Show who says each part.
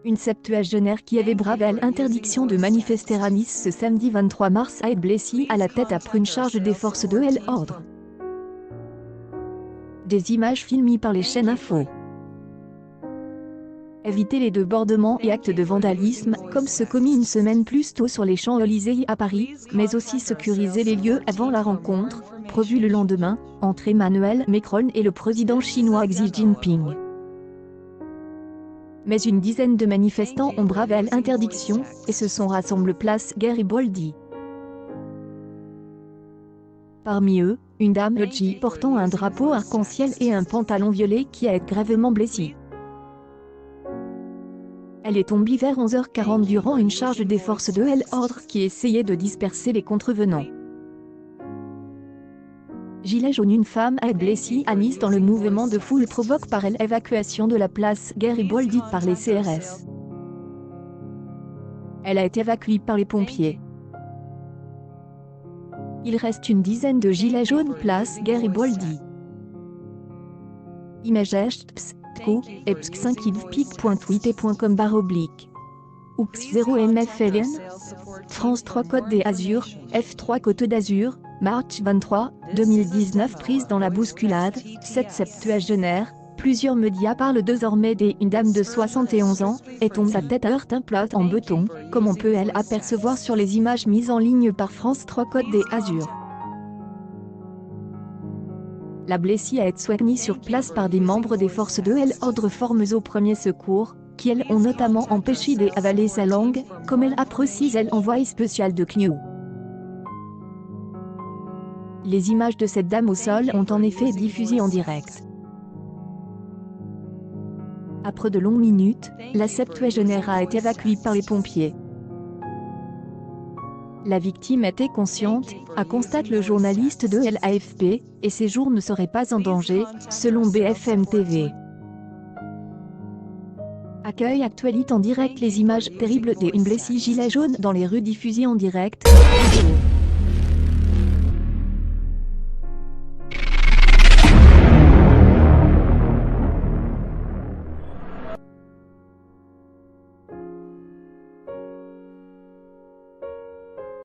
Speaker 1: Une septuagénaire qui avait bravé l'interdiction de manifester à Nice ce samedi 23 mars a été blessée à la tête après une charge des forces de l'ordre. Des images filmées par les chaînes info. Éviter les débordements et actes de vandalisme, comme ceux commis une semaine plus tôt sur les Champs-Élysées à Paris, mais aussi sécuriser les lieux avant la rencontre, prévue le lendemain, entre Emmanuel Macron et le président chinois Xi Jinping. Mais une dizaine de manifestants ont bravé l'interdiction, et se sont rassemblés place Garibaldi. Parmi eux, une dame loggie portant un drapeau arc-en-ciel et un pantalon violet qui a été gravement blessée. Elle est tombée vers 11h40 durant une charge des forces de l'ordre qui essayaient de disperser les contrevenants. Gilet jaune. Une femme a été blessée à Nice dans le mouvement de foule provoqué par l'évacuation de la place Garibaldi par les CRS. Elle a été évacuée par les pompiers. Il reste une dizaine de gilets jaunes place Garibaldi. Images psko epsk5idpic.tweet.com Oups 0 MFLN France 3 Côte d'Azur, F3 Côte d'Azur, March 23, 2019. Prise dans la bousculade, cette septuagénaire, plusieurs médias parlent désormais d'une dame de 71 ans, et tombe sa tête heurte un plat en béton, comme on peut apercevoir sur les images mises en ligne par France 3 Côte d'Azur. La blessée a été soignée sur place par des membres des forces de l'ordre formés au premier secours, qui elles ont notamment empêché d'avaler sa langue, comme elle a précisé l'envoyé spécial de CNews. Les images de cette dame au sol ont en effet été diffusées en direct. Après de longues minutes, la septuagénaire a été évacuée par les pompiers. La victime était consciente, a constaté le journaliste de l'AFP, et ses jours ne seraient pas en danger, selon BFM TV. Accueil actualité en direct. Les images terribles d'une blessée gilet jaune dans les rues diffusées en direct.